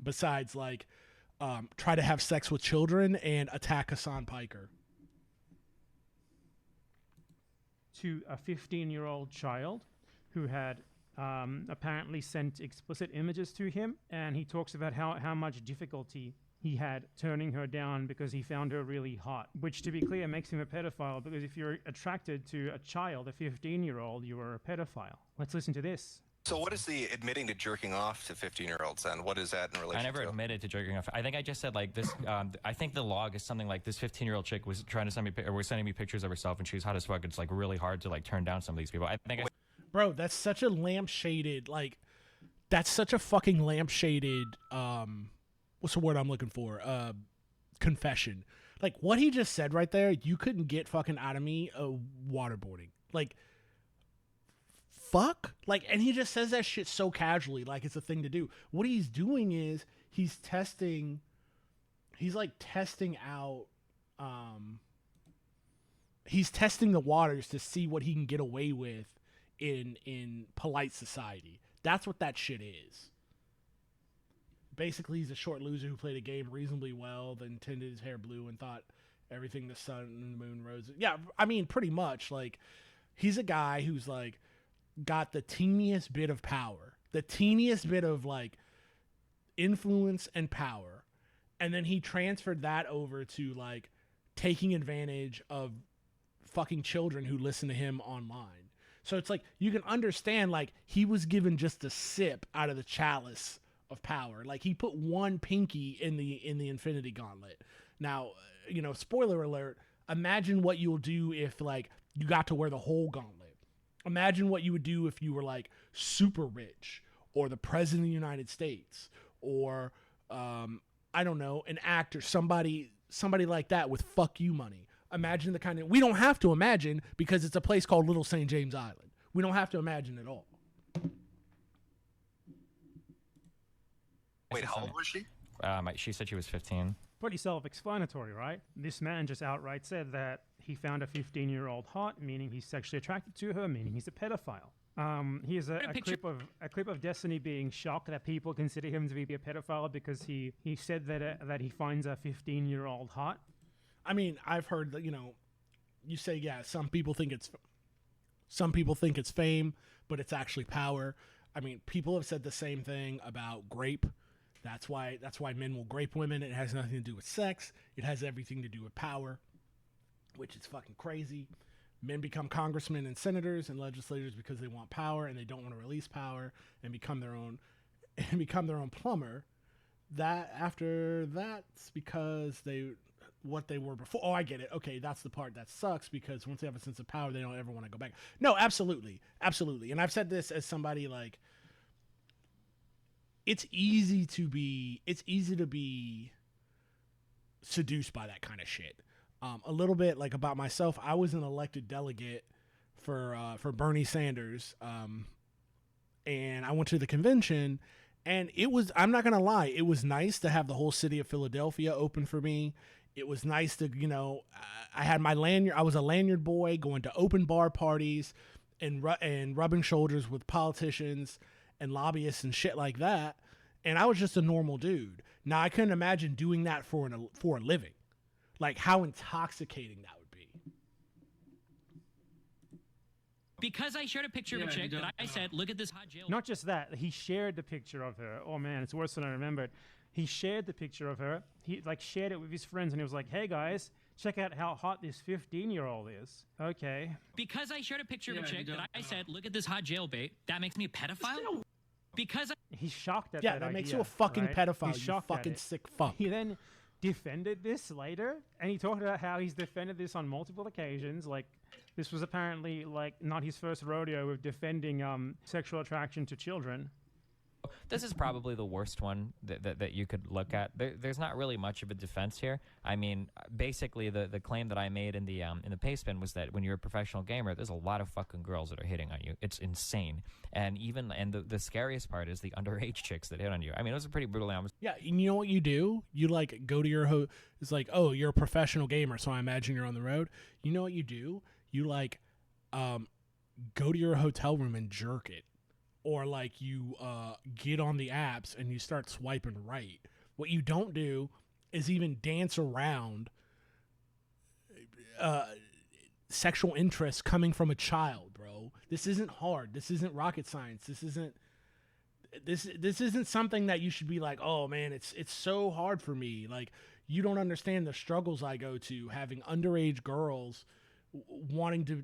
besides like try to have sex with children and attack Hassan Piker. To a 15-year-old child who had apparently sent explicit images to him, and he talks about how much difficulty he had turning her down because he found her really hot, which, to be clear, makes him a pedophile, because if you're attracted to a child, a 15-year-old, you are a pedophile. Let's listen to this. So what is the admitting to jerking off to 15-year-olds then? What is that in relation to? I never admitted to jerking off. I think I just said like this. I think the log is something like this 15-year-old chick was trying to send me, or was sending me pictures of herself, and she was hot as fuck. It's like really hard to like turn down some of these people. I think. Bro, that's such a lampshaded, like, that's such a fucking lampshaded, what's the word I'm looking for? Confession. Like, what he just said right there, you couldn't get fucking out of me waterboarding. Like, fuck? Like, and he just says that shit so casually, like it's a thing to do. What he's doing is, he's like testing out, he's testing the waters to see what he can get away with in polite society. That's what that shit is. Basically, he's a short loser who played a game reasonably well, then tinted his hair blue and thought everything the sun and the moon rose. Yeah, I mean, pretty much. Like, he's a guy who's like got the teeniest bit of power, the teeniest bit of like influence and power, and then he transferred that over to like taking advantage of fucking children who listen to him online. So it's like, you can understand, like, he was given just a sip out of the chalice of power. Like, he put one pinky in the Infinity Gauntlet. Now, you know, spoiler alert, imagine what you'll do if, like, you got to wear the whole gauntlet. Imagine what you would do if you were, like, super rich, or the president of the United States, or, I don't know, an actor, somebody like that with fuck you money. Imagine the kind of... We don't have to imagine, because it's a place called Little St. James Island. We don't have to imagine at all. Wait, how old was she? She said she was 15. Pretty self-explanatory, right? This man just outright said that he found a 15-year-old hot, meaning he's sexually attracted to her, meaning he's a pedophile. Here's a clip of Destiny being shocked that people consider him to be a pedophile because he said that he finds a 15-year-old hot. I mean, I've heard that, you know, you say, yeah, some people think it's fame, but it's actually power. I mean, people have said the same thing about grape. That's why men will grape women. It has nothing to do with sex. It has everything to do with power, which is fucking crazy. Men become congressmen and senators and legislators because they want power and they don't want to release power and become their own plumber. That's because what they were before. Oh, I get it. Okay, that's the part that sucks, because once they have a sense of power, they don't ever want to go back. No, absolutely. Absolutely. And I've said this as somebody, like, it's easy to be seduced by that kind of shit. A little bit, like, about myself, I was an elected delegate for Bernie Sanders, and I went to the convention, and it was, I'm not gonna lie, it was nice to have the whole city of Philadelphia open for me. It was nice to, you know, I had my lanyard. I was a lanyard boy, going to open bar parties and rubbing shoulders with politicians and lobbyists and shit like that. And I was just a normal dude. Now, I couldn't imagine doing that for a living. Like, how intoxicating that would be. Because I shared a picture of a chick that I said, look at this hot jail. Not just that, he shared the picture of her. Oh man, it's worse than I remembered. He shared the picture of her. He like shared it with his friends, and he was like, hey guys, check out how hot this 15-year-old is. Okay. Because I shared a picture of a chick that I said, look at this hot jailbait, that makes me a pedophile? Because he's shocked at that idea. Yeah, that makes you a fucking pedophile, he's you fucking sick fuck. He then defended this later, and he talked about how he's defended this on multiple occasions. Like, this was apparently like not his first rodeo with defending sexual attraction to children. This is probably the worst one that you could look at. There's not really much of a defense here. I mean, basically the claim that I made in the pay spin was that when you're a professional gamer, there's a lot of fucking girls that are hitting on you. It's insane. And the scariest part is the underage chicks that hit on you. I mean, it was a pretty brutal. Yeah, and you know what you do? You like go to your it's like, oh, you're a professional gamer, so I imagine you're on the road. You know what you do? You like go to your hotel room and jerk it. or like you get on the apps and you start swiping right. What you don't do is even dance around sexual interest coming from a child, bro. This isn't hard. This isn't rocket science. This isn't something that you should be like, oh man, it's so hard for me. Like, you don't understand the struggles I go to having underage girls wanting to,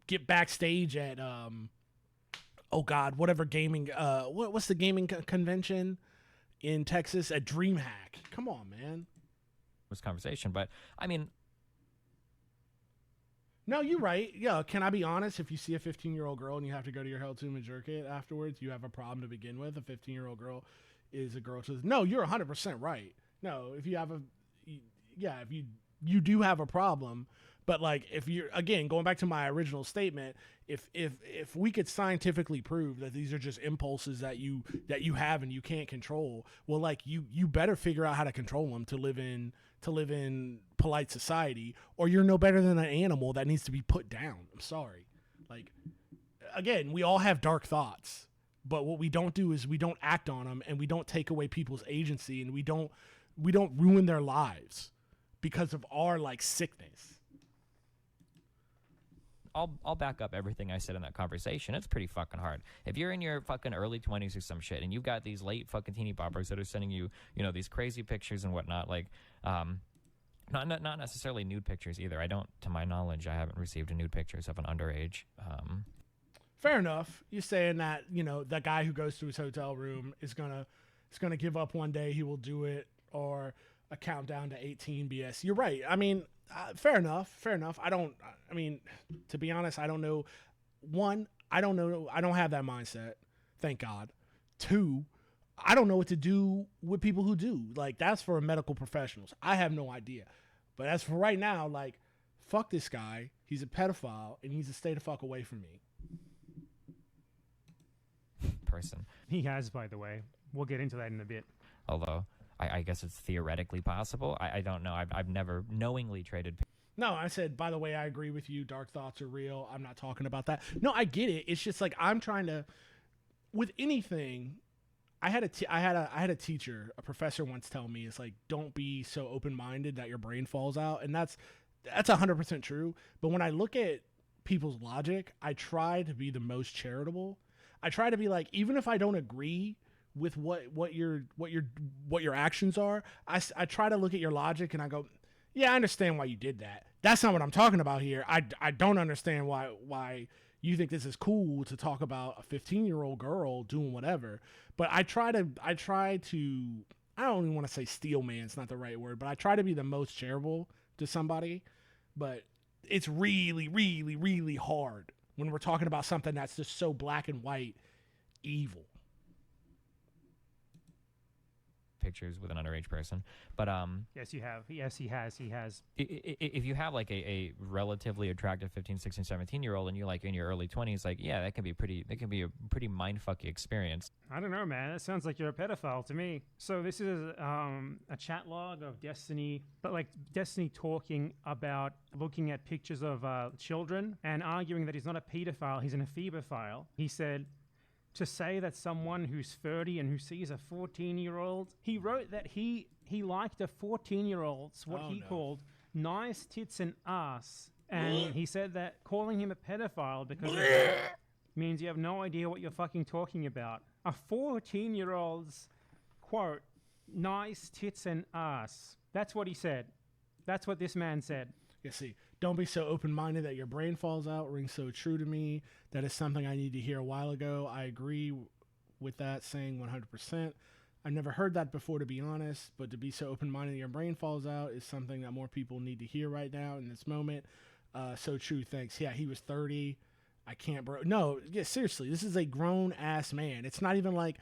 get backstage at oh god, whatever gaming what's the gaming convention in Texas at DreamHack. Come on, man. This conversation, but I mean, no, you're right. Yeah, can I be honest? If you see a 15-year-old girl and you have to go to your hell tomb and jerk it afterwards, you have a problem to begin with. A 15-year-old girl is a girl to... No, you're 100% right. No, if you have if you do have a problem, but like if you're, again, going back to my original statement, if we could scientifically prove that these are just impulses that you have and you can't control, well, like you better figure out how to control them to live in polite society, or you're no better than an animal that needs to be put down. I'm sorry. Like, again, we all have dark thoughts, but what we don't do is we don't act on them, and we don't take away people's agency, and we don't ruin their lives because of our like sickness. I'll back up everything I said in that conversation. It's pretty fucking hard. If you're in your fucking early 20s or some shit, and you've got these late fucking teeny boppers that are sending you, these crazy pictures and whatnot, like, not necessarily nude pictures either. I don't, to my knowledge, I haven't received nude pictures of an underage. Fair enough. You're saying that, that guy who goes to his hotel room is gonna give up one day. He will do it, or a countdown to 18 BS. You're right. I mean, fair enough. I mean, to be honest, I don't know. One, I don't know. I don't have that mindset. Thank God. Two, I don't know what to do with people who do. Like, that's for medical professionals. I have no idea. But as for right now, like, fuck this guy. He's a pedophile, and he needs to stay the fuck away from me. Person. He has, by the way. We'll get into that in a bit. Although, I guess it's theoretically possible. I don't know. I've never knowingly traded. No, I said, by the way, I agree with you. Dark thoughts are real. I'm not talking about that. No, I get it. It's just like, I'm trying to, with anything, I had a teacher, a professor once tell me, it's like, don't be so open-minded that your brain falls out. And that's 100% true. But when I look at people's logic, I try to be the most charitable. I try to be like, even if I don't agree with what your actions are, I try to look at your logic and I go, yeah, I understand why you did that. That's not what I'm talking about here. I don't understand why you think this is cool to talk about a 15-year-old girl doing whatever. But I try to, I don't even want to say steel man, it's not the right word, but I try to be the most charitable to somebody. But it's really, really, really hard when we're talking about something that's just so black and white evil. Pictures with an underage person, but yes, you have. Yes, he has. If you have like a relatively attractive 15, 16, 17-year-old and you're like in your early 20s, like, yeah, that can be a pretty mindfucky experience. I don't know, man. That sounds like you're a pedophile to me. So this is a chat log of Destiny, but like Destiny talking about looking at pictures of children and arguing that he's not a pedophile, he's an ephebophile. He said, to say that someone who's 30 and who sees a 14-year-old, he wrote that he liked a 14-year-old's called nice tits and ass. And he said that calling him a pedophile because of that means you have no idea what you're fucking talking about. A 14-year-old's, quote, nice tits and ass. That's what he said. That's what this man said. You see, don't be so open-minded that your brain falls out rings so true to me. That is something I need to hear a while ago. I agree with that saying 100%. I've never heard that before, to be honest, but to be so open-minded that your brain falls out is something that more people need to hear right now in this moment. So true, thanks. Yeah, he was 30. I can't, bro. No, yeah, seriously, this is a grown-ass man. It's not even like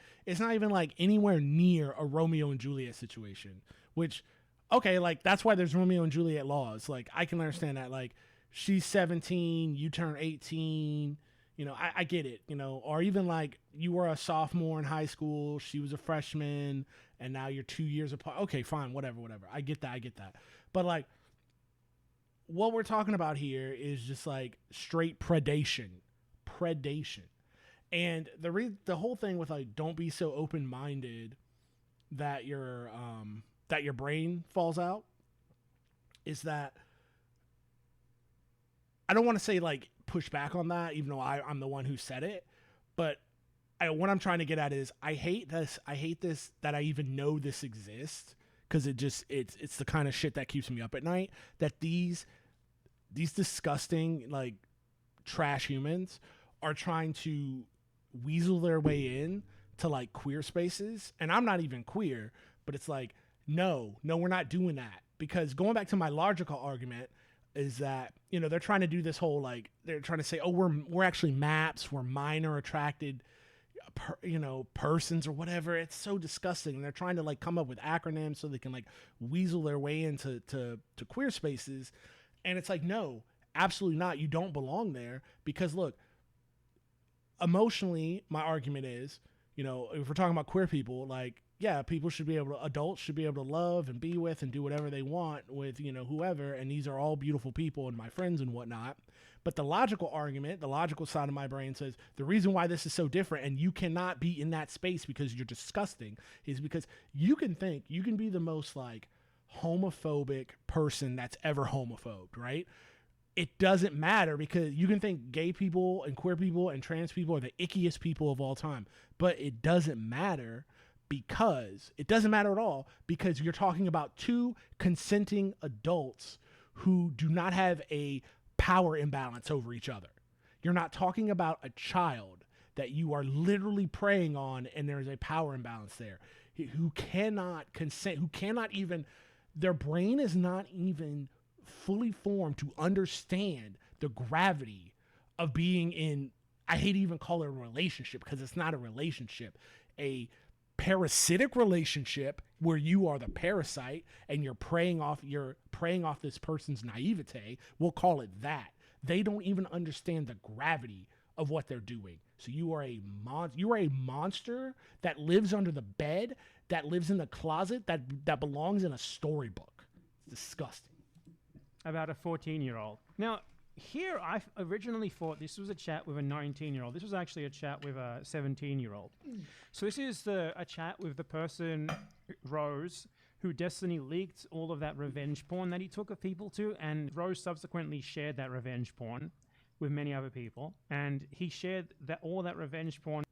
anywhere near a Romeo and Juliet situation, which... Okay, like, that's why there's Romeo and Juliet laws. Like, I can understand that. Like, she's 17, you turn 18, I get it, Or even, like, you were a sophomore in high school, she was a freshman, and now you're 2 years apart. Okay, fine, whatever. I get that. But, like, what we're talking about here is just, like, straight predation. And the whole thing with like, don't be so open minded that your brain falls out, is that I don't want to say like push back on that, even though I'm the one who said it, but what I'm trying to get at is I hate this that I even know this exists, because it's the kind of shit that keeps me up at night, that these disgusting like trash humans are trying to weasel their way in to like queer spaces. And I'm not even queer, but it's like, no, we're not doing that. Because going back to my logical argument is that, you know, they're trying to do this whole, like, they're trying to say, oh, we're actually maps, we're minor attracted, persons or whatever. It's so disgusting. And they're trying to like come up with acronyms so they can like weasel their way into to queer spaces. And it's like, no, absolutely not. You don't belong there. Because look, emotionally, my argument is, you know, if we're talking about queer people, like, yeah, adults should be able to love and be with and do whatever they want with, you know, whoever. And these are all beautiful people and my friends and whatnot. But the logical argument, the logical side of my brain says the reason why this is so different and you cannot be in that space because you're disgusting is because you can be the most like homophobic person that's ever homophobed, right? It doesn't matter, because you can think gay people and queer people and trans people are the ickiest people of all time, but it doesn't matter, because it doesn't matter at all, because you're talking about two consenting adults who do not have a power imbalance over each other. You're not talking about a child that you are literally preying on and there's a power imbalance there, who cannot consent, who cannot even, their brain is not even fully formed to understand the gravity of being in, I hate to even call it a relationship because it's not a relationship, a parasitic relationship where you are the parasite and you're preying off this person's naivete. We'll call it that. They don't even understand the gravity of what they're doing. So you are a monster that lives under the bed, that lives in the closet, that belongs in a storybook. It's disgusting. About a 14-year-old. Now, here I originally thought this was a chat with a 19-year-old. This was actually a chat with a 17-year-old. So this is a chat with the person, Rose, who Destiny leaked all of that revenge porn that he took of people to, and Rose subsequently shared that revenge porn with many other people, and he shared all that revenge porn